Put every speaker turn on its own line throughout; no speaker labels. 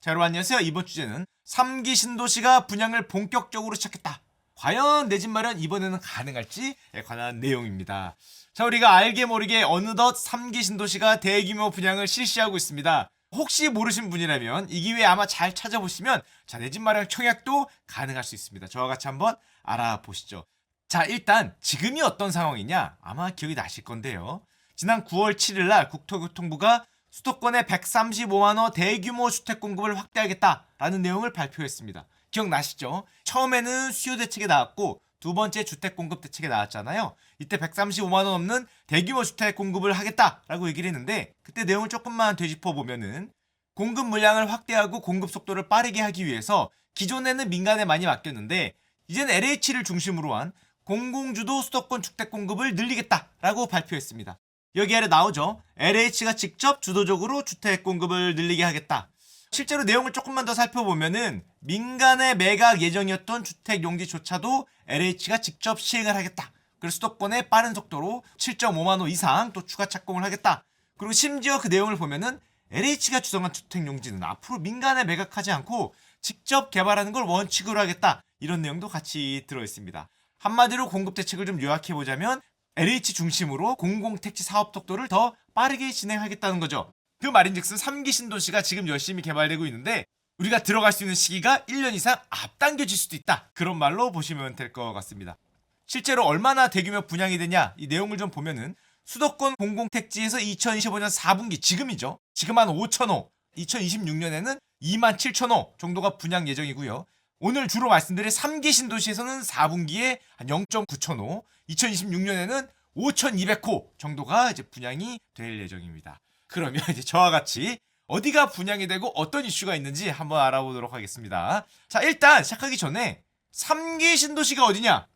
자, 여러분 안녕하세요. 이번 주제는 3기 신도시가 분양을 본격적으로 시작했다. 과연 내 집 마련 이번에는 가능할지에 관한 내용입니다. 자, 우리가 알게 모르게 어느덧 3기 신도시가 대규모 분양을 실시하고 있습니다. 혹시 모르신 분이라면 이 기회에 아마 잘 찾아보시면 자, 내 집 마련 청약도 가능할 수 있습니다. 저와 같이 한번 알아보시죠. 자, 일단 지금이 어떤 상황이냐 아마 기억이 나실 건데요. 지난 9월 7일 날 국토교통부가 수도권에 135만호 대규모 주택 공급을 확대하겠다라는 내용을 발표했습니다. 기억나시죠? 처음에는 수요 대책이 나왔고 두 번째 주택 공급 대책이 나왔잖아요. 이때 135만원 넘는 대규모 주택 공급을 하겠다라고 얘기를 했는데 그때 내용을 조금만 되짚어 보면은 공급 물량을 확대하고 공급 속도를 빠르게 하기 위해서 기존에는 민간에 많이 맡겼는데 이제는 LH를 중심으로 한 공공주도 수도권 주택 공급을 늘리겠다라고 발표했습니다. 여기 아래 나오죠. LH가 직접 주도적으로 주택 공급을 늘리게 하겠다. 실제로 내용을 조금만 더 살펴보면은 민간의 매각 예정이었던 주택 용지조차도 LH가 직접 시행을 하겠다. 그리고 수도권에 빠른 속도로 7.5만 호 이상 또 추가 착공을 하겠다. 그리고 심지어 그 내용을 보면은 LH가 주성한 주택 용지는 앞으로 민간에 매각하지 않고 직접 개발하는 걸 원칙으로 하겠다. 이런 내용도 같이 들어있습니다. 한마디로 공급 대책을 좀 요약해보자면 LH 중심으로 공공택지 사업 속도를 더 빠르게 진행하겠다는 거죠. 그 말인즉슨 3기 신도시가 지금 열심히 개발되고 있는데 우리가 들어갈 수 있는 시기가 1년 이상 앞당겨질 수도 있다. 그런 말로 보시면 될 것 같습니다. 실제로 얼마나 대규모 분양이 되냐 이 내용을 좀 보면은 수도권 공공택지에서 2025년 4분기 지금이죠. 지금 한 5천호, 2026년에는 2만 7천호 정도가 분양 예정이고요. 오늘 주로 말씀드린 3기 신도시에서는 4분기에 한 0.9천호, 2026년에는 5,200호 정도가 이제 분양이 될 예정입니다. 그러면 이제 저와 같이 어디가 분양이 되고 어떤 이슈가 있는지 한번 알아보도록 하겠습니다. 자, 일단 시작하기 전에 3기 신도시가 어디냐?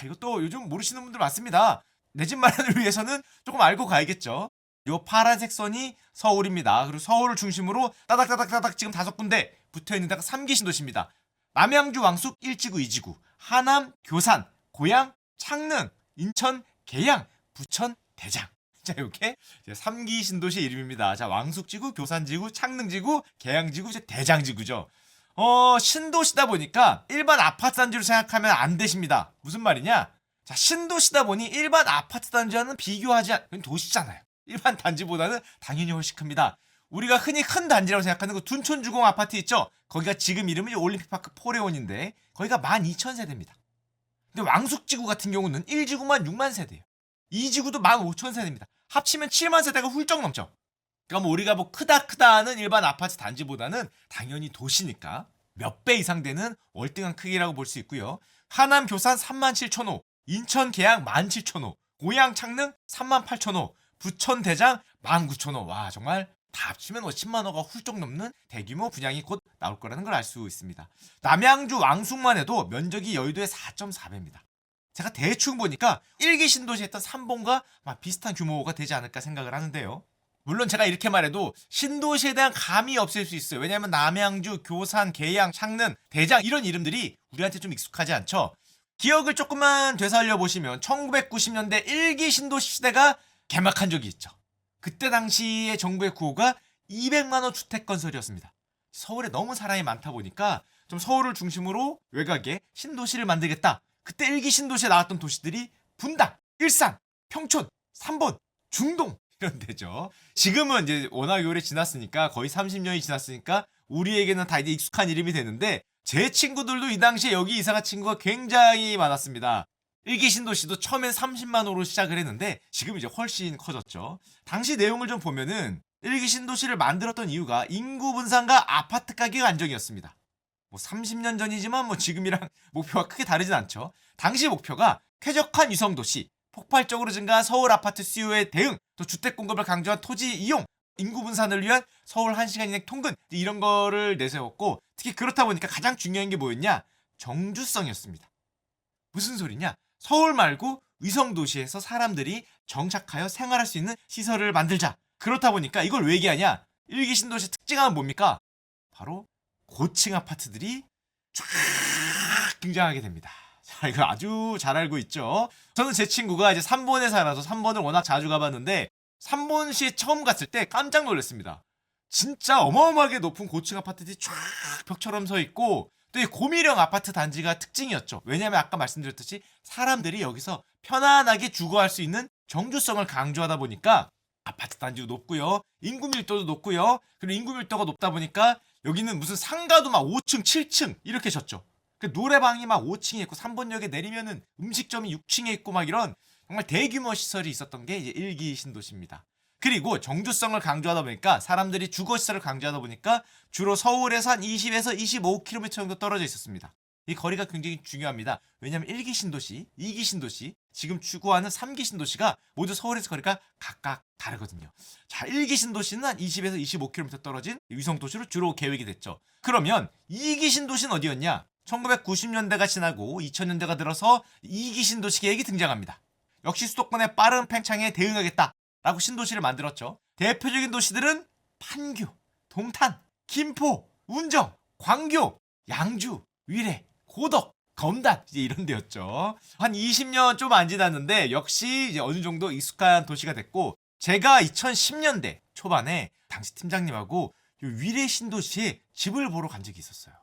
이것도 요즘 모르시는 분들 많습니다. 내 집 마련을 위해서는 조금 알고 가야겠죠. 요 파란색 선이 서울입니다. 그리고 서울을 중심으로 따닥따닥따닥 지금 5군데 붙어있는 데가 3기 신도시입니다. 남양주 왕숙 1지구 2지구, 하남 교산, 고양, 창릉, 인천 계양, 부천 대장. 자, 이렇게 3기 신도시 이름입니다. 자, 왕숙지구, 교산지구, 창릉지구, 계양지구, 이제 대장지구죠. 신도시다 보니까 일반 아파트 단지로 생각하면 안 되십니다. 무슨 말이냐? 자, 신도시다 보니 일반 아파트 단지와는 비교하지 않는 도시잖아요. 일반 단지보다는 당연히 훨씬 큽니다. 우리가 흔히 큰 단지라고 생각하는 그 둔촌주공 아파트 있죠? 거기가 지금 이름은 올림픽파크 포레온인데 거기가 12,000세대입니다. 근데 왕숙지구 같은 경우는 1지구만 6만 세대예요. 2지구도 15,000세대입니다. 합치면 7만 세대가 훌쩍 넘죠. 그러니까 뭐 우리가 뭐 크다 하는 일반 아파트 단지보다는 당연히 도시니까 몇 배 이상 되는 월등한 크기라고 볼 수 있고요. 하남 교산 3만 7천호, 인천 계양 17,000호, 고양 창릉 3만 8천호, 부천 대장 19,000호. 와, 정말 다 합치면 10만 호가 훌쩍 넘는 대규모 분양이 곧 나올 거라는 걸 알 수 있습니다. 남양주 왕숙만 해도 면적이 여의도의 4.4배입니다. 제가 대충 보니까 1기 신도시 했던 삼봉과 비슷한 규모가 되지 않을까 생각을 하는데요. 물론 제가 이렇게 말해도 신도시에 대한 감이 없을 수 있어요. 왜냐하면 남양주, 교산, 계양, 창릉, 대장 이런 이름들이 우리한테 좀 익숙하지 않죠. 기억을 조금만 되살려 보시면 1990년대 1기 신도시 시대가 개막한 적이 있죠. 그때 당시에 정부의 구호가 200만 호 주택 건설이었습니다. 서울에 너무 사람이 많다 보니까 좀 서울을 중심으로 외곽에 신도시를 만들겠다. 그때 1기 신도시에 나왔던 도시들이 분당, 일산, 평촌, 삼본, 중동 이런 데죠. 지금은 이제 워낙 오래 지났으니까 거의 30년이 지났으니까 우리에게는 다 이제 익숙한 이름이 되는데 제 친구들도 이 당시에 여기 이사간 친구가 굉장히 많았습니다. 1기 신도시도 처음엔 30만 호로 시작을 했는데 지금 이제 훨씬 커졌죠. 당시 내용을 좀 보면은 1기 신도시를 만들었던 이유가 인구 분산과 아파트 가격 안정이었습니다. 뭐 30년 전이지만 뭐 지금이랑 목표가 크게 다르진 않죠. 당시 목표가 쾌적한 위성도시, 폭발적으로 증가한 서울 아파트 수요에 대응, 또 주택 공급을 강조한 토지 이용, 인구 분산을 위한 서울 1시간 이내 통근 이런 거를 내세웠고 특히 그렇다 보니까 가장 중요한 게 뭐였냐? 정주성이었습니다. 무슨 소리냐? 서울 말고 위성도시에서 사람들이 정착하여 생활할 수 있는 시설을 만들자. 그렇다 보니까 이걸 왜 얘기하냐? 1기 신도시 특징은 뭡니까? 바로 고층 아파트들이 쫙 등장하게 됩니다. 자, 이거 아주 잘 알고 있죠. 저는 제 친구가 이제 3번에 살아서 3번을 워낙 자주 가봤는데 3번시에 처음 갔을 때 깜짝 놀랐습니다. 진짜 어마어마하게 높은 고층 아파트들이 쫙 벽처럼 서 있고 또 이 고미령 아파트 단지가 특징이었죠. 왜냐하면 아까 말씀드렸듯이 사람들이 여기서 편안하게 주거할 수 있는 정주성을 강조하다 보니까 아파트 단지도 높고요. 인구 밀도도 높고요. 그리고 인구 밀도가 높다 보니까 여기는 무슨 상가도 막 5층, 7층 이렇게 졌죠. 그 노래방이 막 5층에 있고 3번역에 내리면은 음식점이 6층에 있고 막 이런 정말 대규모 시설이 있었던 게 이제 1기 신도시입니다. 그리고 정주성을 강조하다 보니까 사람들이 주거시설을 강조하다 보니까 주로 서울에서 한 20에서 25km 정도 떨어져 있었습니다. 이 거리가 굉장히 중요합니다. 왜냐하면 1기 신도시, 2기 신도시, 지금 추구하는 3기 신도시가 모두 서울에서 거리가 각각 다르거든요. 자, 1기 신도시는 한 20에서 25km 떨어진 위성도시로 주로 계획이 됐죠. 그러면 2기 신도시는 어디였냐? 1990년대가 지나고 2000년대가 들어서 2기 신도시 계획이 등장합니다. 역시 수도권의 빠른 팽창에 대응하겠다 라고 신도시를 만들었죠. 대표적인 도시들은 판교, 동탄, 김포, 운정, 광교, 양주, 위례, 고덕, 검단 이제 이런 데였죠. 한 20년 좀 안 지났는데 역시 이제 어느 정도 익숙한 도시가 됐고 제가 2010년대 초반에 당시 팀장님하고 위례 신도시에 집을 보러 간 적이 있었어요.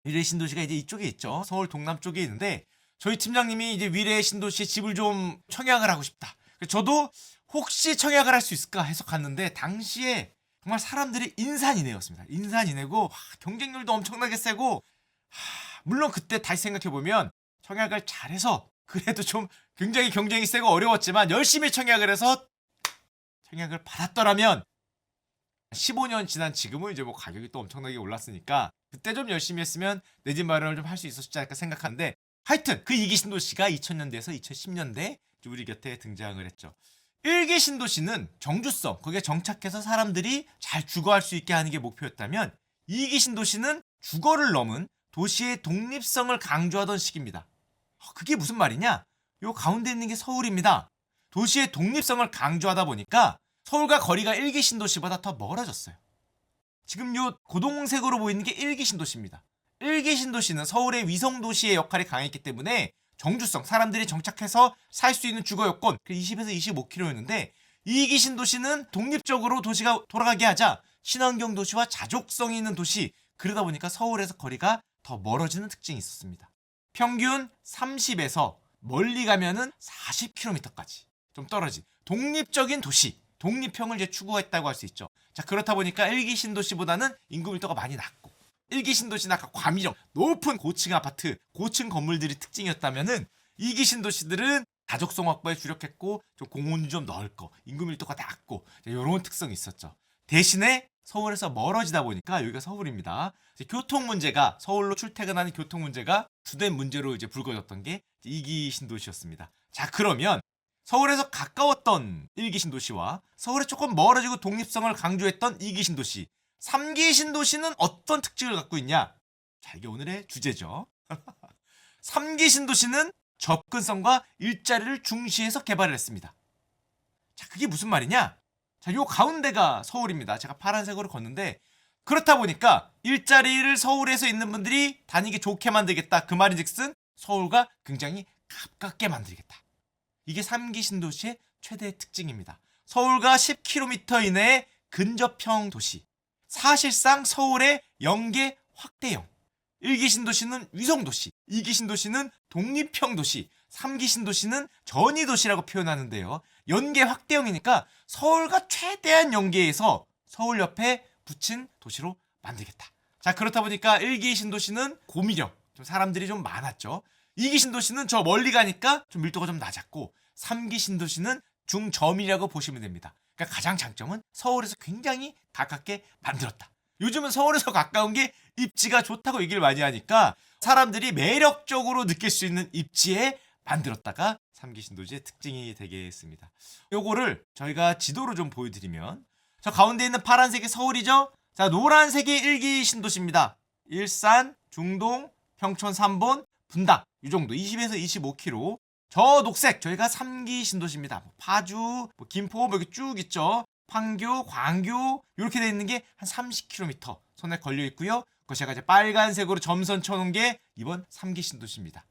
위례 신도시가 이제 이쪽에 있죠. 서울 동남 쪽에 있는데 저희 팀장님이 이제 위례 신도시에 집을 좀 청약을 하고 싶다. 저도 혹시 청약을 할 수 있을까 해서 갔는데 당시에 정말 사람들이 인산인해였습니다. 인산인해고 경쟁률도 엄청나게 세고 물론 그때 다시 생각해보면 청약을 잘해서 그래도 좀 굉장히 경쟁이 세고 어려웠지만 열심히 청약을 해서 청약을 받았더라면 15년 지난 지금은 이제 뭐 가격이 또 엄청나게 올랐으니까 그때 좀 열심히 했으면 내 집 마련을 좀 할 수 있었지 않을까 생각하는데 하여튼 그 2기 신도시가 2000년대에서 2010년대 우리 곁에 등장을 했죠. 1기 신도시는 정주성, 거기에 정착해서 사람들이 잘 주거할 수 있게 하는 게 목표였다면 2기 신도시는 주거를 넘은 도시의 독립성을 강조하던 시기입니다. 그게 무슨 말이냐? 요 가운데 있는 게 서울입니다. 도시의 독립성을 강조하다 보니까 서울과 거리가 1기 신도시보다 더 멀어졌어요. 지금 요 고동색으로 보이는 게 1기 신도시입니다. 1기 신도시는 서울의 위성도시의 역할이 강했기 때문에 정주성, 사람들이 정착해서 살 수 있는 주거 여건 20에서 25km였는데 2기 신도시는 독립적으로 도시가 돌아가게 하자 친환경 도시와 자족성이 있는 도시, 그러다 보니까 서울에서 거리가 더 멀어지는 특징이 있었습니다. 평균 30에서 멀리 가면은 40km까지 좀 떨어진 독립적인 도시, 독립형을 이제 추구했다고 할 수 있죠. 자, 그렇다 보니까 1기 신도시보다는 인구 밀도가 많이 낮고 1기 신도시는 아까 과미령, 높은 고층 아파트, 고층 건물들이 특징이었다면은 2기 신도시들은 가족성 확보에 주력했고 좀 공원이 좀 넓고 인구 밀도가 낮고 이런 특성이 있었죠. 대신에 서울에서 멀어지다 보니까 여기가 서울입니다. 교통 문제가 서울로 출퇴근하는 교통 문제가 주된 문제로 이제 불거졌던 게 2기 신도시였습니다. 자, 그러면 서울에서 가까웠던 1기 신도시와 서울에 조금 멀어지고 독립성을 강조했던 2기 신도시, 3기 신도시는 어떤 특징을 갖고 있냐? 자, 이게 오늘의 주제죠. 3기 신도시는 접근성과 일자리를 중시해서 개발을 했습니다. 자, 그게 무슨 말이냐? 자, 요 가운데가 서울입니다. 제가 파란색으로 걷는데 그렇다 보니까 일자리를 서울에서 있는 분들이 다니기 좋게 만들겠다. 그 말인즉슨 서울과 굉장히 가깝게 만들겠다. 이게 3기 신도시의 최대 특징입니다. 서울과 10km 이내의 근접형 도시. 사실상 서울의 연계 확대형. 1기 신도시는 위성도시, 2기 신도시는 독립형 도시, 3기 신도시는 전이도시라고 표현하는데요. 연계 확대형이니까 서울과 최대한 연계해서 서울 옆에 붙인 도시로 만들겠다. 자, 그렇다 보니까 1기 신도시는 고미령, 좀 사람들이 좀 많았죠. 2기 신도시는 저 멀리 가니까 좀 밀도가 좀 낮았고 3기 신도시는 중저밀이라고 보시면 됩니다. 그러니까 가장 장점은 서울에서 굉장히 가깝게 만들었다. 요즘은 서울에서 가까운 게 입지가 좋다고 얘기를 많이 하니까 사람들이 매력적으로 느낄 수 있는 입지에 만들었다가 3기 신도시의 특징이 되겠습니다. 요거를 저희가 지도로 좀 보여드리면 저 가운데 있는 파란색이 서울이죠. 자, 노란색이 1기 신도시입니다. 일산, 중동, 평촌 3본, 분당 이 정도 20에서 25km. 저 녹색 저희가 3기 신도시입니다. 파주, 김포 여기 쭉 있죠. 판교, 광교 이렇게 돼 있는 게 한 30km 손에 걸려 있고요. 그 제가 이제 빨간색으로 점선 쳐놓은 게 이번 3기 신도시입니다.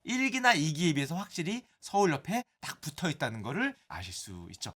1기나 2기에 비해서 확실히 서울 옆에 딱 붙어 있다는 거를 아실 수 있죠.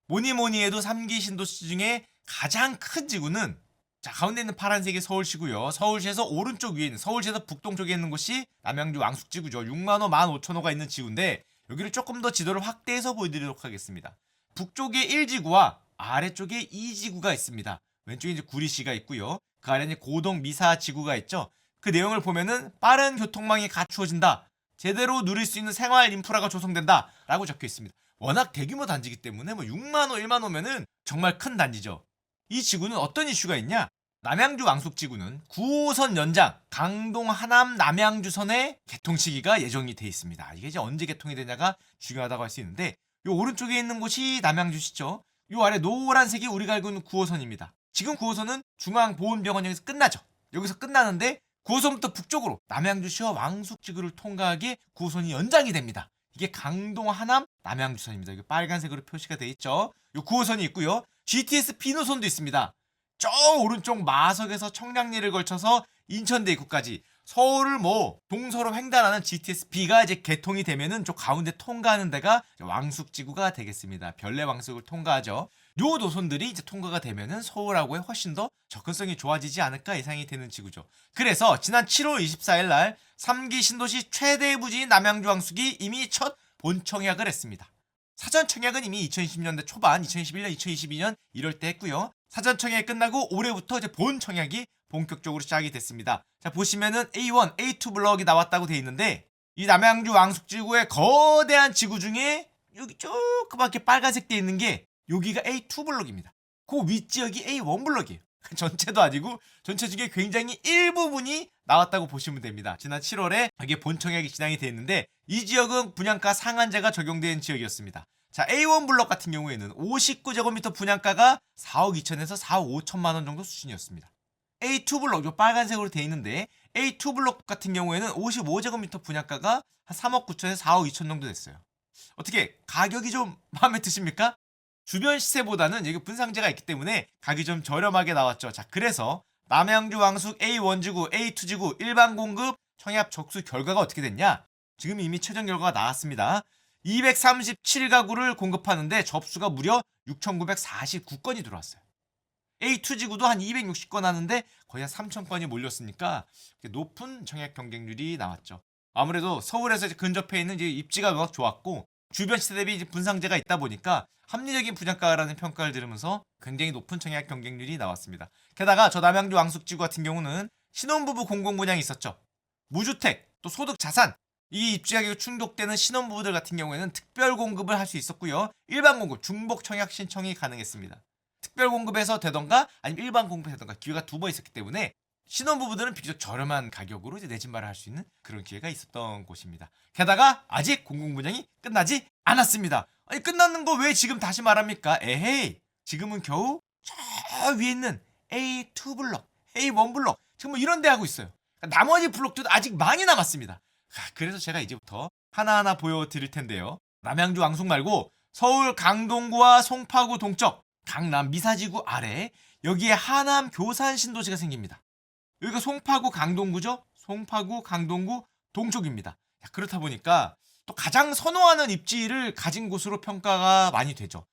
뭐니 해도 3기 신도시 중에 가장 큰 지구는 자, 가운데 있는 파란색이 서울시고요. 서울시에서 오른쪽 위에 있는 서울시에서 북동쪽에 있는 곳이 남양주 왕숙지구죠. 6만호, 15,000호가 있는 지구인데 여기를 조금 더 지도를 확대해서 보여드리도록 하겠습니다. 북쪽에 1지구와 아래쪽에 2지구가 있습니다. 왼쪽에 이제 구리시가 있고요. 그 아래는 고동 미사지구가 있죠. 그 내용을 보면은 빠른 교통망이 갖추어진다. 제대로 누릴 수 있는 생활 인프라가 조성된다. 라고 적혀 있습니다. 워낙 대규모 단지이기 때문에 6만호, 1만호면은 정말 큰 단지죠. 이 지구는 어떤 이슈가 있냐? 남양주 왕숙지구는 9호선 연장 강동 하남 남양주선의 개통 시기가 예정이 돼 있습니다. 이게 이제 언제 개통이 되냐가 중요하다고 할 수 있는데 요 오른쪽에 있는 곳이 남양주시죠. 요 아래 노란색이 우리가 알고 있는 9호선입니다. 지금 9호선은 중앙보훈병원역에서 끝나죠. 여기서 끝나는데 9호선부터 북쪽으로 남양주시와 왕숙지구를 통과하게 9호선이 연장이 됩니다. 이게 강동 하남 남양주선입니다. 이게 빨간색으로 표시가 돼 있죠. 요 9호선이 있고요. GTS 비노선도 있습니다. 저 오른쪽 마석에서 청량리를 걸쳐서 인천대 입구까지 서울을 동서로 횡단하는 GTS-B가 이제 개통이 되면은 저 가운데 통과하는 데가 왕숙지구가 되겠습니다. 별내 왕숙을 통과하죠. 요 노선들이 이제 통과가 되면은 서울하고의 훨씬 더 접근성이 좋아지지 않을까 예상이 되는 지구죠. 그래서 지난 7월 24일 날 3기 신도시 최대 부지인 남양주 왕숙이 이미 첫 본청약을 했습니다. 사전 청약은 이미 2020년대 초반, 2021년, 2022년 이럴 때 했고요. 사전 청약이 끝나고 올해부터 이제 본 청약이 본격적으로 시작이 됐습니다. 자, 보시면은 A1, A2 블럭이 나왔다고 돼 있는데 이 남양주 왕숙지구의 거대한 지구 중에 여기 조그맣게 빨간색 돼 있는 게 여기가 A2 블럭입니다. 그 윗지역이 A1 블럭이에요. 전체도 아니고 전체 중에 굉장히 일부분이 나왔다고 보시면 됩니다. 지난 7월에 이게 본청약이 진행이 됐는데 이 지역은 분양가 상한제가 적용된 지역이었습니다. 자, A1 블럭 같은 경우에는 59제곱미터 분양가가 4억 2천에서 4억 5천만 원 정도 수준이었습니다. A2 블럭, 요 빨간색으로 되어 있는데 A2 블럭 같은 경우에는 55제곱미터 분양가가 한 3억 9천에서 4억 2천 정도 됐어요. 어떻게 가격이 좀 마음에 드십니까? 주변 시세보다는 여기 분상제가 있기 때문에 가격이 좀 저렴하게 나왔죠. 자, 그래서 남양주 왕숙 A1지구, A2지구 일반 공급 청약 접수 결과가 어떻게 됐냐? 지금 이미 최종 결과가 나왔습니다. 237가구를 공급하는데 접수가 무려 6,949건이 들어왔어요. A2지구도 한 260건 하는데 거의 한 3,000건이 몰렸으니까 높은 청약 경쟁률이 나왔죠. 아무래도 서울에서 근접해 있는 이제 입지가 워낙 좋았고 주변 시세 대비 이제 분상제가 있다 보니까 합리적인 분양가라는 평가를 들으면서 굉장히 높은 청약 경쟁률이 나왔습니다. 게다가 저 남양주 왕숙지구 같은 경우는 신혼부부 공공분양이 있었죠. 무주택, 또 소득 자산, 이 입지 가격이 충족되는 신혼부부들 같은 경우에는 특별 공급을 할 수 있었고요. 일반 공급, 중복 청약 신청이 가능했습니다. 특별 공급에서 되던가 아니면 일반 공급에서 되던가 기회가 두 번 있었기 때문에 신혼부부들은 비교적 저렴한 가격으로 이제 내 집 마련할 수 있는 그런 기회가 있었던 곳입니다. 게다가 아직 공공분양이 끝나지 않았습니다. 아니 끝났는 거 왜 지금 다시 말합니까? 에헤이, 지금은 겨우 저 위에 있는 A2 블럭, A1 블럭 지금 뭐 이런 데 하고 있어요. 그러니까 나머지 블럭들도 아직 많이 남았습니다. 그래서 제가 이제부터 하나하나 보여드릴 텐데요. 남양주 왕숙 말고 서울 강동구와 송파구 동쪽, 강남 미사지구 아래 여기에 하남 교산 신도시가 생깁니다. 여기가 송파구 강동구죠. 송파구 강동구 동쪽입니다. 그렇다 보니까 또 가장 선호하는 입지를 가진 곳으로 평가가 많이 되죠.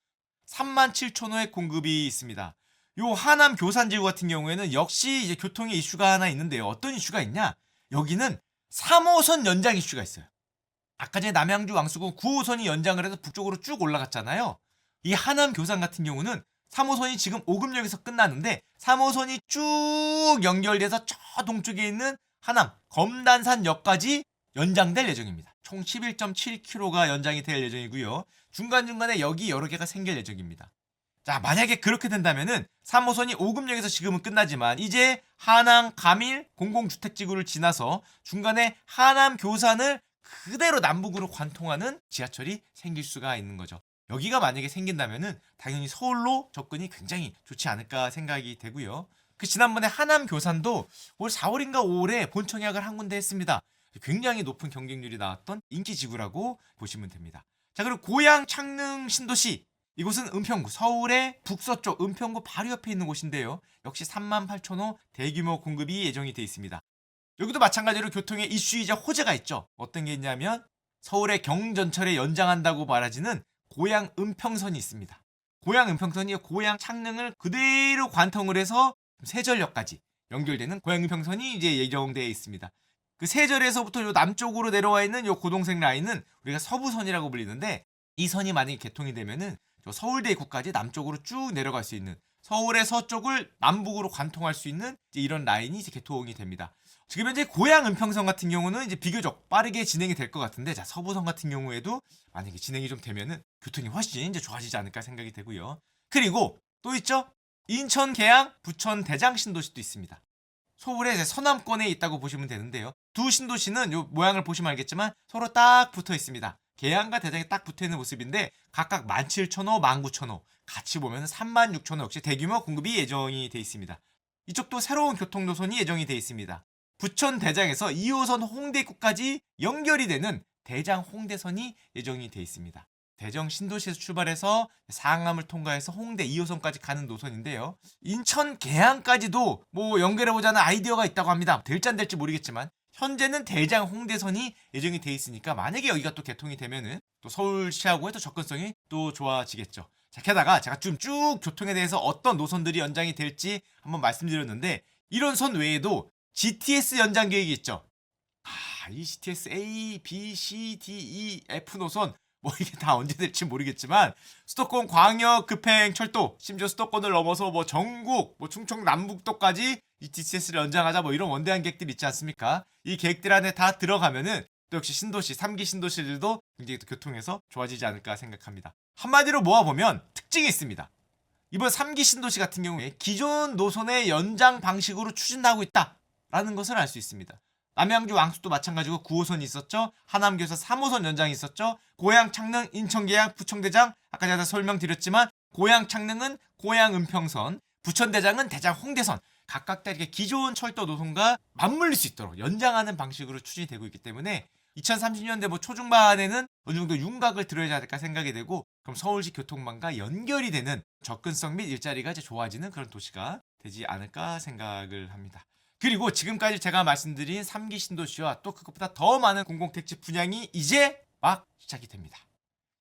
37,000호의 공급이 있습니다. 요 하남 교산지구 같은 경우에는 역시 이제 교통의 이슈가 하나 있는데요. 어떤 이슈가 있냐? 여기는 3호선 연장 이슈가 있어요. 아까 전에 남양주 왕숙은 9호선이 연장을 해서 북쪽으로 쭉 올라갔잖아요. 이 하남 교산 같은 경우는 3호선이 지금 오금역에서 끝났는데 3호선이 쭉 연결돼서 저 동쪽에 있는 하남 검단산역까지 연장될 예정입니다. 총 11.7km가 연장이 될 예정이고요. 중간중간에 역이 여러 개가 생길 예정입니다. 자, 만약에 그렇게 된다면은 3호선이 오금역에서 지금은 끝나지만 이제 하남 가밀 공공주택지구를 지나서 중간에 하남 교산을 그대로 남북으로 관통하는 지하철이 생길 수가 있는 거죠. 여기가 만약에 생긴다면은 당연히 서울로 접근이 굉장히 좋지 않을까 생각이 되고요. 그 지난번에 하남 교산도 올 4월인가 5월에 본청약을 한 군데 했습니다. 굉장히 높은 경쟁률이 나왔던 인기 지구라고 보시면 됩니다. 자, 그리고 고양 창릉 신도시, 이곳은 은평구, 서울의 북서쪽 은평구 바로 옆에 있는 곳인데요. 역시 38,000호 대규모 공급이 예정이 되어 있습니다. 여기도 마찬가지로 교통의 이슈이자 호재가 있죠. 어떤 게 있냐면 서울의 경전철에 연장한다고 말하지는 고양 은평선이 있습니다. 고양 은평선이 고양 창릉을 그대로 관통을 해서 세전역까지 연결되는 고양 은평선이 이제 예정되어 있습니다. 그 세절에서부터 요 남쪽으로 내려와 있는 요 고동색 라인은 우리가 서부선이라고 불리는데, 이 선이 만약에 개통이 되면은 서울대 입구까지 남쪽으로 쭉 내려갈 수 있는, 서울의 서쪽을 남북으로 관통할 수 있는 이제 이런 라인이 이제 개통이 됩니다. 지금 현재 고양 은평선 같은 경우는 이제 비교적 빠르게 진행이 될 것 같은데, 자 서부선 같은 경우에도 만약에 진행이 좀 되면은 교통이 훨씬 이제 좋아지지 않을까 생각이 되고요. 그리고 또 있죠. 인천 계양, 부천 대장 신도시도 있습니다. 서울의 이제 서남권에 있다고 보시면 되는데요. 두 신도시는 요 모양을 보시면 알겠지만 서로 딱 붙어 있습니다. 계양과 대장이 딱 붙어 있는 모습인데 각각 17,000호, 19,000호, 같이 보면 36,000호 역시 대규모 공급이 예정이 돼 있습니다. 이쪽도 새로운 교통 노선이 예정이 돼 있습니다. 부천 대장에서 2호선 홍대 입구까지 연결이 되는 대장 홍대선이 예정이 돼 있습니다. 대정 신도시에서 출발해서 상암을 통과해서 홍대 2호선까지 가는 노선인데요. 인천 계양까지도 뭐 연결해보자는 아이디어가 있다고 합니다. 될지 안 될지 모르겠지만 현재는 대장 홍대선이 예정이 돼 있으니까 만약에 여기가 또 개통이 되면은 또 서울시하고의 또 접근성이 또 좋아지겠죠. 자, 게다가 제가 좀 쭉 교통에 대해서 어떤 노선들이 연장이 될지 한번 말씀드렸는데, 이런 선 외에도 GTS 연장 계획이 있죠. 이 GTS A, B, C, D, E, F 노선 뭐 이게 다 언제 될지 모르겠지만 수도권 광역 급행 철도, 심지어 수도권을 넘어서 뭐 전국, 뭐 충청 남북도까지 이 GTS를 연장하자 뭐 이런 원대한 계획들 있지 않습니까? 이 계획들 안에 다 들어가면은 또 역시 신도시, 3기 신도시들도 굉장히 또 교통에서 좋아지지 않을까 생각합니다. 한마디로 모아보면 특징이 있습니다. 이번 3기 신도시 같은 경우에 기존 노선의 연장 방식으로 추진하고 있다라는 것을 알 수 있습니다. 남양주 왕숙도 마찬가지고 9호선이 있었죠. 하남교에서 3호선 연장이 있었죠. 고양 창릉, 인천 계양, 부천 대장, 아까 제가 설명드렸지만 고양 창릉은 고양 은평선, 부천 대장은 대장 홍대선, 각각 다 이렇게 기존 철도 노선과 맞물릴 수 있도록 연장하는 방식으로 추진이 되고 있기 때문에 2030년대 뭐 초중반에는 어느 정도 윤곽을 들어야 할까 생각이 되고, 그럼 서울시 교통망과 연결이 되는 접근성 및 일자리가 이제 좋아지는 그런 도시가 되지 않을까 생각을 합니다. 그리고 지금까지 제가 말씀드린 3기 신도시와 또 그것보다 더 많은 공공택지 분양이 이제 막 시작이 됩니다.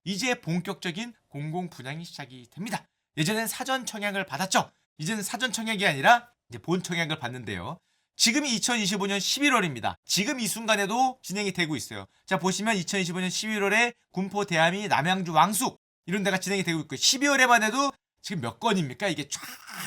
이제 본격적인 공공 분양이 시작이 됩니다. 예전엔 사전 청약을 받았죠. 이제는 사전 청약이 아니라 이제 본 청약을 받는데요. 지금이 2025년 11월입니다. 지금 이 순간에도 진행이 되고 있어요. 자, 보시면 2025년 11월에 군포, 대암이, 남양주, 왕숙 이런 데가 진행이 되고 있고요. 12월에만 해도 지금 몇 건입니까? 이게 쫙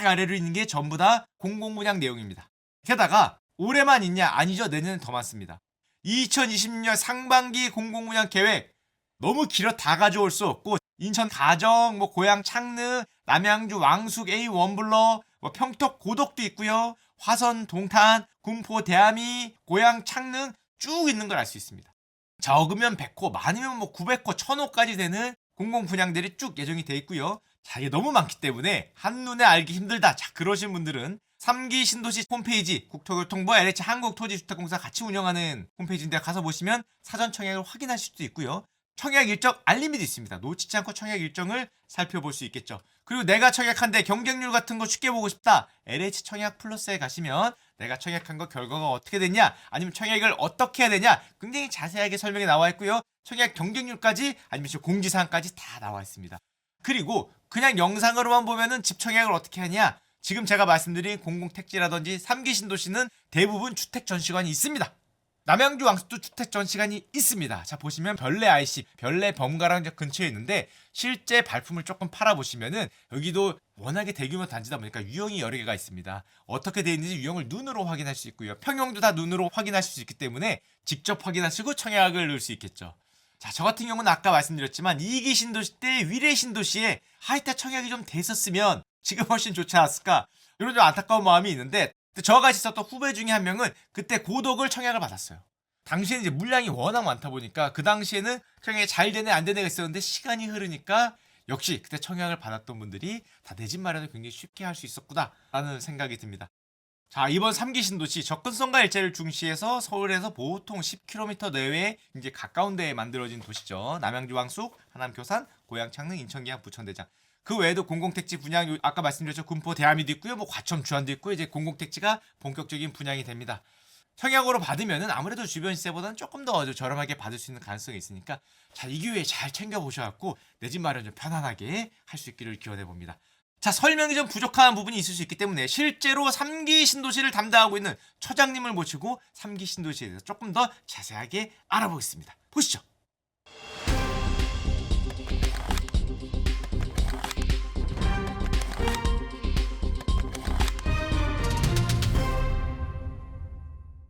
아래로 있는 게 전부 다 공공분양 내용입니다. 게다가 올해만 있냐? 아니죠. 내년엔 더 많습니다. 2020년 상반기 공공분양 계획 너무 길어 다 가져올 수 없고, 인천 가정, 뭐 고양 창릉, 남양주 왕숙 A 원블러, 뭐 평택 고덕도 있고요. 화선, 동탄, 군포, 대암이, 고양 창릉 쭉 있는 걸 알 수 있습니다. 적으면 100호, 많으면 뭐 900호, 1000호까지 되는 공공 분양들이 쭉 예정이 돼 있고요. 자, 이게 너무 많기 때문에 한눈에 알기 힘들다. 자, 그러신 분들은 3기 신도시 홈페이지, 국토교통부, LH 한국토지주택공사 같이 운영하는 홈페이지인데 가서 보시면 사전 청약을 확인하실 수도 있고요. 청약 일정 알림이 있습니다. 놓치지 않고 청약 일정을 살펴볼 수 있겠죠. 그리고 내가 청약한데 경쟁률 같은 거 쉽게 보고 싶다. LH 청약 플러스에 가시면 내가 청약한 거 결과가 어떻게 됐냐, 아니면 청약을 어떻게 해야 되냐 굉장히 자세하게 설명이 나와 있고요. 청약 경쟁률까지, 아니면 공지사항까지 다 나와 있습니다. 그리고 그냥 영상으로만 보면은 집 청약을 어떻게 하냐, 지금 제가 말씀드린 공공택지라든지 3기 신도시는 대부분 주택 전시관이 있습니다. 남양주 왕숙도 주택 전시관이 있습니다. 자, 보시면 별내 IC, 별내 범가랑 근처에 있는데 실제 발품을 조금 팔아보시면은 여기도 워낙에 대규모 단지다 보니까 유형이 여러 개가 있습니다. 어떻게 되어 있는지 유형을 눈으로 확인할 수 있고요. 평형도 다 눈으로 확인하실 수 있기 때문에 직접 확인하시고 청약을 넣을 수 있겠죠. 자, 저 같은 경우는 아까 말씀드렸지만 2기 신도시 때 위례 신도시에 하이타 청약이 좀 됐었으면 지금 훨씬 좋지 않았을까, 이런 좀 안타까운 마음이 있는데, 저와 같이 있었던 후배 중에 한 명은 그때 고덕을 청약을 받았어요. 당시에는 이제 물량이 워낙 많다 보니까 그 당시에는 청약이 잘 되네 안 되네가 있었는데, 시간이 흐르니까 역시 그때 청약을 받았던 분들이 다 내 집 마련을 굉장히 쉽게 할 수 있었구나 라는 생각이 듭니다. 자, 이번 3기 신도시 접근성과 일자리를 중시해서 서울에서 보통 10km 내외에 이제 가까운 데에 만들어진 도시죠. 남양주 왕숙, 하남 교산, 고양 창릉, 인천 계양, 부천 대장. 그 외에도 공공택지 분양, 아까 말씀드렸죠. 군포, 대암이도 있고요. 뭐 과천, 주안도 있고, 이제 공공택지가 본격적인 분양이 됩니다. 청약으로 받으면은 아무래도 주변 시세보다는 조금 더 저렴하게 받을 수 있는 가능성이 있으니까 자, 이 기회에 잘 챙겨보셔갖고 내 집 마련 좀 편안하게 할 수 있기를 기원해 봅니다. 자, 설명이 좀 부족한 부분이 있을 수 있기 때문에 실제로 3기 신도시를 담당하고 있는 처장님을 모시고 3기 신도시에 대해서 조금 더 자세하게 알아보겠습니다. 보시죠.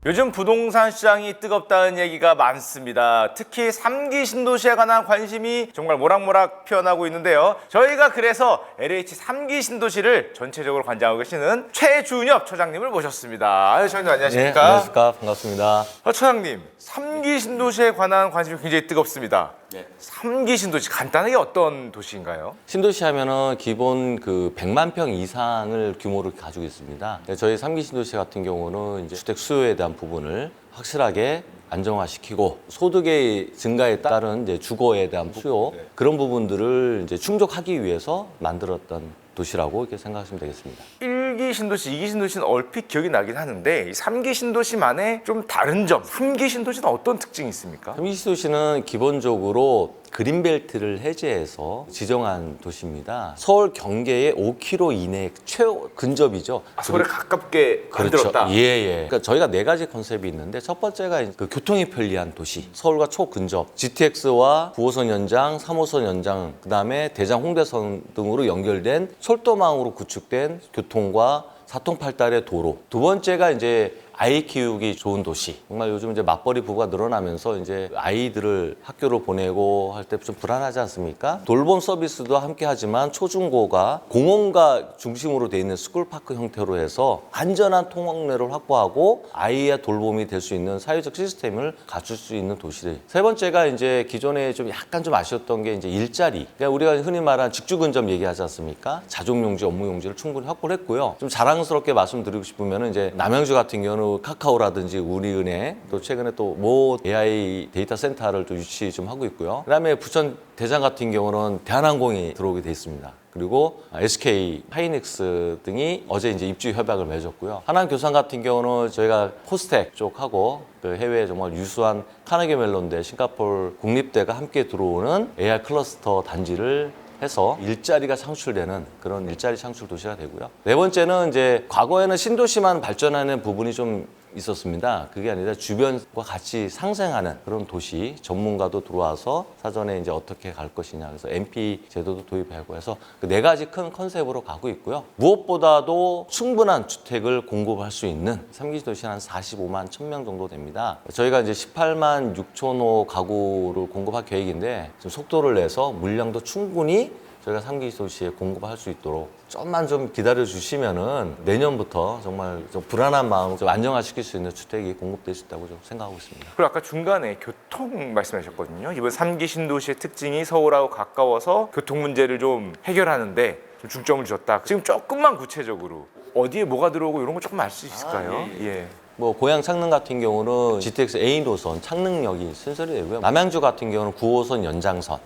요즘 부동산 시장이 뜨겁다는 얘기가 많습니다. 특히 3기 신도시에 관한 관심이 정말 모락모락 피어나고 있는데요. 저희가 그래서 LH 3기 신도시를 전체적으로 관장하고 계시는 최준엽 처장님을 모셨습니다. 처장님 안녕하십니까?
네, 안녕하십니까. 반갑습니다.
처장님, 3기 신도시에 관한 관심이 굉장히 뜨겁습니다.
네.
3기 신도시 간단하게 어떤 도시인가요?
신도시 하면은 기본 그 100만 평 이상을 규모를 가지고 있습니다. 저희 3기 신도시 같은 경우는 이제 주택 수요에 대한 부분을 확실하게 안정화시키고 소득의 증가에 따른 이제 주거에 대한 수요 그런 부분들을 이제 충족하기 위해서 만들었던 도시라고 이렇게 생각하시면 되겠습니다.
1기 신도시, 2기 신도시는 얼핏 기억이 나긴 하는데 3기 신도시만의 좀 다른 점, 3기 신도시는 어떤 특징이 있습니까?
3기 신도시는 기본적으로 그린벨트를 해제해서 지정한 도시입니다. 서울 경계의 5km 이내 최고 근접이죠.
서울에 가깝게 만들었다.
그렇죠. 예. 그러니까 저희가 4가지 컨셉이 있는데 첫 번째가 그 교통이 편리한 도시. 서울과 초근접. GTX와 9호선 연장, 3호선 연장, 그다음에 대장 홍대선 등으로 연결된 철도망으로 구축된 교통과 사통팔달의 도로. 두 번째가 이제 아이 키우기 좋은 도시. 정말 요즘 이제 맞벌이 부부가 늘어나면서 이제 아이들을 학교를 보내고 할 때 좀 불안하지 않습니까? 돌봄 서비스도 함께 하지만 초중고가 공원과 중심으로 돼 있는 스쿨파크 형태로 해서 안전한 통학로를 확보하고 아이의 돌봄이 될 수 있는 사회적 시스템을 갖출 수 있는 도시들. 세 번째가 이제 기존에 좀 약간 좀 아쉬웠던 게 이제 일자리. 그러니까 우리가 흔히 말하는 직주 근접 얘기하지 않습니까? 자족용지, 업무용지를 충분히 확보를 했고요. 좀 자랑스럽게 말씀드리고 싶으면 이제 남양주 같은 경우는 카카오라든지 우리은행 또 최근에 또 모 AI 데이터 센터를 또 유치 좀 하고 있고요. 그다음에 부천 대장 같은 경우는 대한항공이 들어오게 돼 있습니다. 그리고 SK 하이닉스 등이 어제 이제 입주 협약을 맺었고요. 하남교산 같은 경우는 저희가 코스텍 쪽하고 그 해외에 정말 유수한 카네기 멜론대, 싱가포르 국립대가 함께 들어오는 AR 클러스터 단지를 해서 일자리가 창출되는 그런 일자리 창출 도시가 되고요. 네 번째는 이제 과거에는 신도시만 발전하는 부분이 좀 있었습니다. 그게 아니라 주변과 같이 상생하는 그런 도시 전문가도 들어와서 사전에 이제 어떻게 갈 것이냐 그래서 MP 제도도 도입하고 해서 그 4가지 큰 컨셉으로 가고 있고요. 무엇보다도 충분한 주택을 공급할 수 있는 3기 도시는 한 45만 1000명 정도 됩니다. 저희가 이제 18만 6천 호 가구를 공급할 계획인데 좀 속도를 내서 물량도 충분히 저희가 3기 도시에 공급할 수 있도록 좀만 좀 기다려 주시면은 내년부터 정말 좀 불안한 마음을 좀 안정화시킬 수 있는 주택이 공급될 수 있다고 좀 생각하고 있습니다.
그리고 아까 중간에 교통 말씀하셨거든요. 이번 3기 신도시의 특징이 서울하고 가까워서 교통 문제를 좀 해결하는데 좀 중점을 줬다. 지금 조금만 구체적으로 어디에 뭐가 들어오고 이런 거 조금 알 수 있을까요? 예.
뭐 고양 창릉 같은 경우는 GTX A 노선 창릉역이 신설이 되고요. 남양주 같은 경우는 9호선 연장선,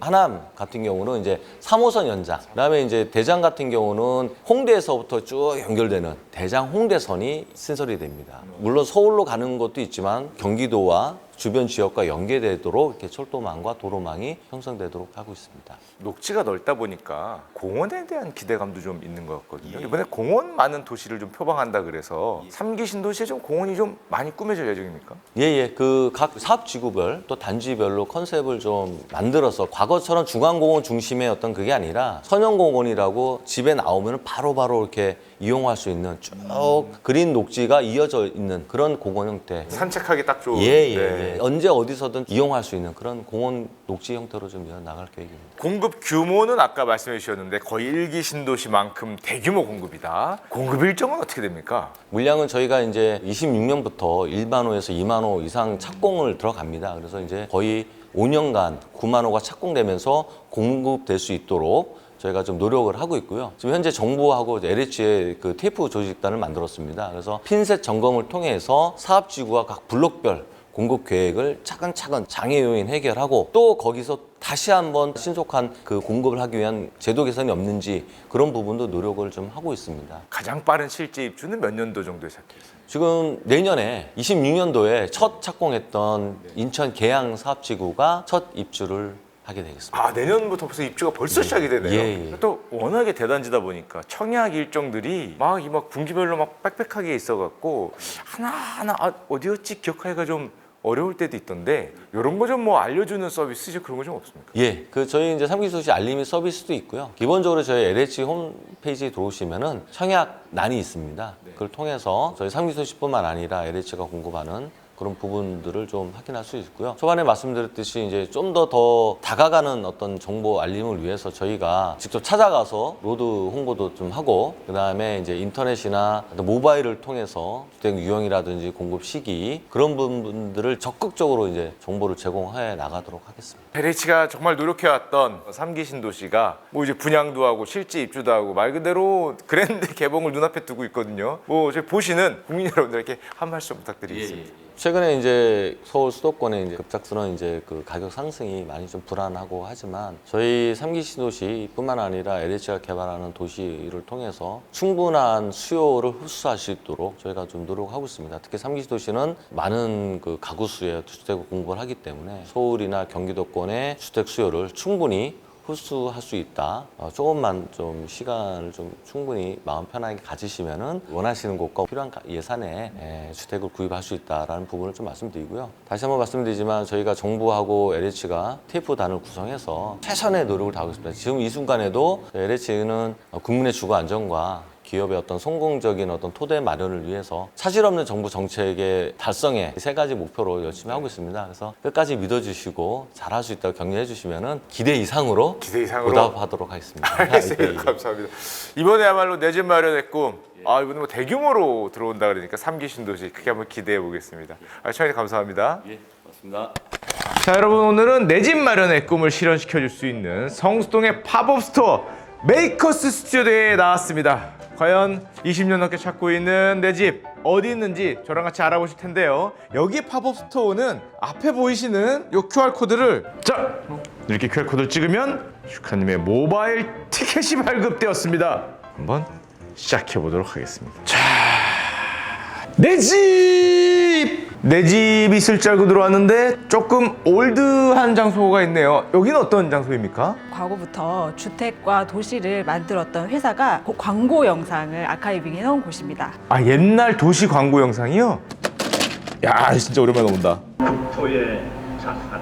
하남 같은 경우는 이제 3호선 연장, 그다음에 이제 대장 같은 경우는 홍대에서부터 쭉 연결되는 대장 홍대선이 신설이 됩니다. 물론 서울로 가는 것도 있지만 경기도와 주변 지역과 연계되도록 이렇게 철도망과 도로망이 형성되도록 하고 있습니다.
녹지가 넓다 보니까 공원에 대한 기대감도 좀 있는 것 같거든요. 이번에 공원 많은 도시를 좀 표방한다 그래서 3기 신도시에 좀 공원이 좀 많이 꾸며질 예정입니까?
그 각 사업지구별 또 단지별로 컨셉을 좀 만들어서 과거처럼 중앙공원 중심의 어떤 그게 아니라 선형공원이라고 집에 나오면 바로바로 이렇게 이용할 수 있는 쭉 그린 녹지가 이어져 있는 그런 공원 형태.
산책하기 딱 좋은.
네. 언제 어디서든 이용할 수 있는 그런 공원 녹지 형태로 좀 나갈 계획입니다.
공급 규모는 아까 말씀해 주셨는데 거의 1기 신도시만큼 대규모 공급이다. 공급 일정은 어떻게 됩니까?
물량은 저희가 이제 26년부터 1만 호에서 2만 호 이상 착공을 들어갑니다. 그래서 이제 거의 5년간 9만 호가 착공되면서 공급될 수 있도록 저희가 좀 노력을 하고 있고요. 지금 현재 정부하고 LH의 그 TF 조직단을 만들었습니다. 그래서 핀셋 점검을 통해서 사업지구와 각 블록별 공급 계획을 차근차근 장애 요인 해결하고 또 거기서 다시 한번 신속한 그 공급을 하기 위한 제도 개선이 없는지 그런 부분도 노력을 좀 하고 있습니다.
가장 빠른 실제 입주는 몇 년도 정도에 시작했어요?
지금 내년에 26년도에 첫 착공했던 인천 계양 사업지구가 첫 입주를 하게 되겠습니다.
아, 내년부터 벌써 입주가 벌써 시작이 되네요.
예.
또 워낙에 대단지다 보니까 청약 일정들이 막 분기별로 막 빽빽하게 있어갖고 하나하나 어디였지 기억하기가 좀 어려울 때도 있던데 이런 거 좀 뭐 알려주는 서비스 그런 거 좀 없습니까?
예, 저희 이제 3기 도시 알림이 서비스도 있고요. 기본적으로 저희 LH 홈페이지에 들어오시면은 청약란이 있습니다. 그걸 통해서 저희 3기 도시뿐만 아니라 LH가 공급하는 그런 부분들을 좀 확인할 수 있고요. 초반에 말씀드렸듯이 이제 좀 더 다가가는 어떤 정보 알림을 위해서 저희가 직접 찾아가서 로드 홍보도 좀 하고, 그 다음에 이제 인터넷이나 모바일을 통해서 주택 유형이라든지 공급 시기 그런 부분들을 적극적으로 이제 정보를 제공해 나가도록 하겠습니다.
LH가 정말 노력해왔던 3기 신도시가 뭐 이제 분양도 하고 실제 입주도 하고 말 그대로 그랜드 개봉을 눈앞에 두고 있거든요. 뭐 저희 보시는 국민 여러분들께 한 말씀 부탁드리겠습니다.
최근에 이제 서울 수도권에 이제 급작스러운 이제 그 가격 상승이 많이 좀 불안하고 하지만 저희 3기 신도시뿐만 아니라 LH가 개발하는 도시를 통해서 충분한 수요를 흡수할 수 있도록 저희가 좀 노력하고 있습니다. 특히 3기 신도시는 많은 그 가구 수의 주택을 공급을 하기 때문에 서울이나 경기도권의 주택 수요를 충분히 흡수할 수 있다. 조금만 좀 시간을 좀 충분히 마음 편하게 가지시면은 원하시는 곳과 필요한 예산에 주택을 구입할 수 있다라는 부분을 좀 말씀드리고요. 다시 한번 말씀드리지만 저희가 정부하고 LH가 TF 단을 구성해서 최선의 노력을 다하고 있습니다. 지금 이 순간에도 LH는 국민의 주거 안정과 기업의 어떤 성공적인 어떤 토대 마련을 위해서 차질 없는 정부 정책의 달성에 세 가지 목표로 열심히 하고 있습니다. 그래서 끝까지 믿어주시고 잘할 수 있다고 격려해 주시면은 기대 이상으로 보답하도록 하겠습니다.
알겠습니다. 감사합니다. 이번에야말로 내 집 마련의 꿈. 이번에 뭐 대규모로 들어온다 그러니까 3기 신도시 크게 한번 기대해 보겠습니다. 청장님 감사합니다.
예, 맞습니다.
자, 여러분 오늘은 내 집 마련의 꿈을 실현시켜 줄 수 있는 성수동의 팝업 스토어 메이커스 스튜디오에 나왔습니다. 과연 20년 넘게 찾고 있는 내 집 어디 있는지 저랑 같이 알아보실 텐데요. 여기 팝업 스토어는 앞에 보이시는 이 QR코드를 이렇게 QR코드를 찍으면 슈카님의 모바일 티켓이 발급되었습니다. 한번 시작해 보도록 하겠습니다. 내 집 있을 줄 알고 들어왔는데 조금 올드한 장소가 있네요. 여기는 어떤 장소입니까?
과거부터 주택과 도시를 만들었던 회사가 그 광고 영상을 아카이빙해 놓은 곳입니다.
옛날 도시 광고 영상이요? 야, 진짜 오랜만에 온다.
국토의 자산.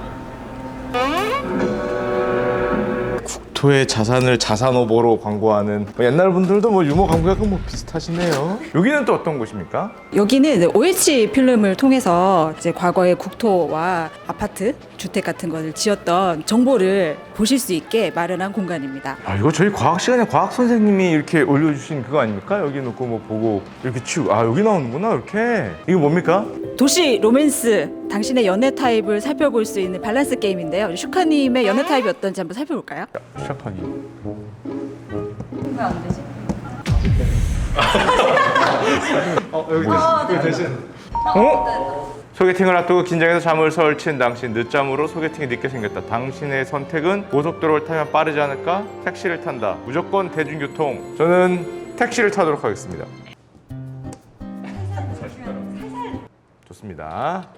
국토의 자산을 자산오버로 광고하는 옛날 분들도 뭐 유머 광고가 뭐 비슷하시네요. 여기는 또 어떤 곳입니까?
여기는 OH 필름을 통해서 이제 과거의 국토와 아파트, 주택 같은 것을 지었던 정보를 보실 수 있게 마련한 공간입니다.
이거 저희 과학 시간에 과학 선생님이 이렇게 올려주신 그거 아닙니까? 여기 놓고 뭐 보고 이렇게 치우고 여기 나오는구나 이렇게. 이거 뭡니까?
도시 로맨스, 당신의 연애 타입을 살펴볼 수 있는 밸런스 게임인데요. 슈카님의 연애 타입이 어떤지 한번 살펴볼까요?
시작하기.
왜 안 되지?
여기 대신. 소개팅을 앞두고 긴장해서 잠을 설친 당신. 늦잠으로 소개팅이 늦게 생겼다. 당신의 선택은 고속도로를 타면 빠르지 않을까? 택시를 탄다. 무조건 대중교통. 저는 택시를 타도록 하겠습니다. 좋습니다.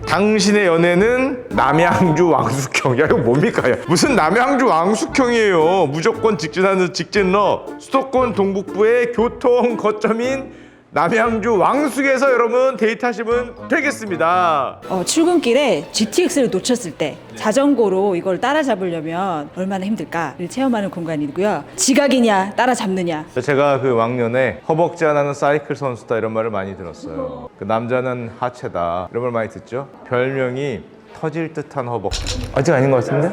당신의 연애는 남양주 왕숙형. 이거 뭡니까? 무슨 남양주 왕숙형이에요. 무조건 직진하는 직진러. 수도권 동북부의 교통 거점인 남양주 왕숙에서 여러분 데이트하시면 되겠습니다.
출근길에 GTX를 놓쳤을 때 자전거로 이걸 따라잡으려면 얼마나 힘들까를 체험하는 공간이고요. 지각이냐 따라잡느냐.
제가 그 왕년에 허벅지 하나는 사이클 선수다 이런 말을 많이 들었어요. 그 남자는 하체다 이런 말 많이 듣죠. 별명이 터질 듯한 허벅. 아직 아닌 것 같은데?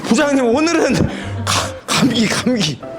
부장님 오늘은 감기.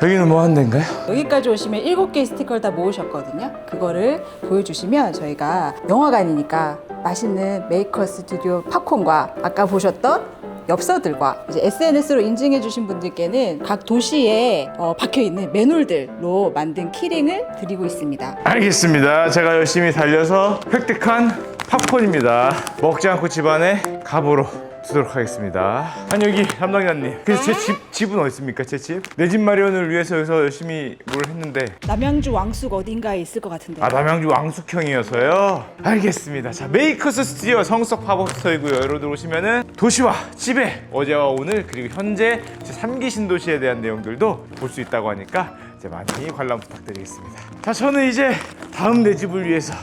여기는 뭐 하는 데인가요?
여기까지 오시면 7개의 스티커를 다 모으셨거든요. 그거를 보여주시면 저희가 영화관이니까 맛있는 메이커 스튜디오 팝콘과 아까 보셨던 엽서들과 이제 SNS로 인증해 주신 분들께는 각 도시에 박혀있는 매놀들로 만든 키링을 드리고 있습니다.
알겠습니다. 제가 열심히 달려서 획득한 팝콘입니다. 먹지 않고 집안에 갑으로 두도록 하겠습니다. 아니 여기 담당자님, 그래서 제 집은 어디 있습니까? 제 집? 내 집 마련을 위해서 여기서 열심히 뭘 했는데
남양주 왕숙 어딘가에 있을 것 같은데.
아, 남양주 왕숙형이어서요? 알겠습니다. 자, 메이커스 스튜디오 성수동 팝업스토어이고요. 여러분들 오시면은 도시와 집에 어제와 오늘 그리고 현재 제 3기 신도시에 대한 내용들도 볼 수 있다고 하니까 이제 많이 관람 부탁드리겠습니다. 자, 저는 이제 다음 내 집을 위해서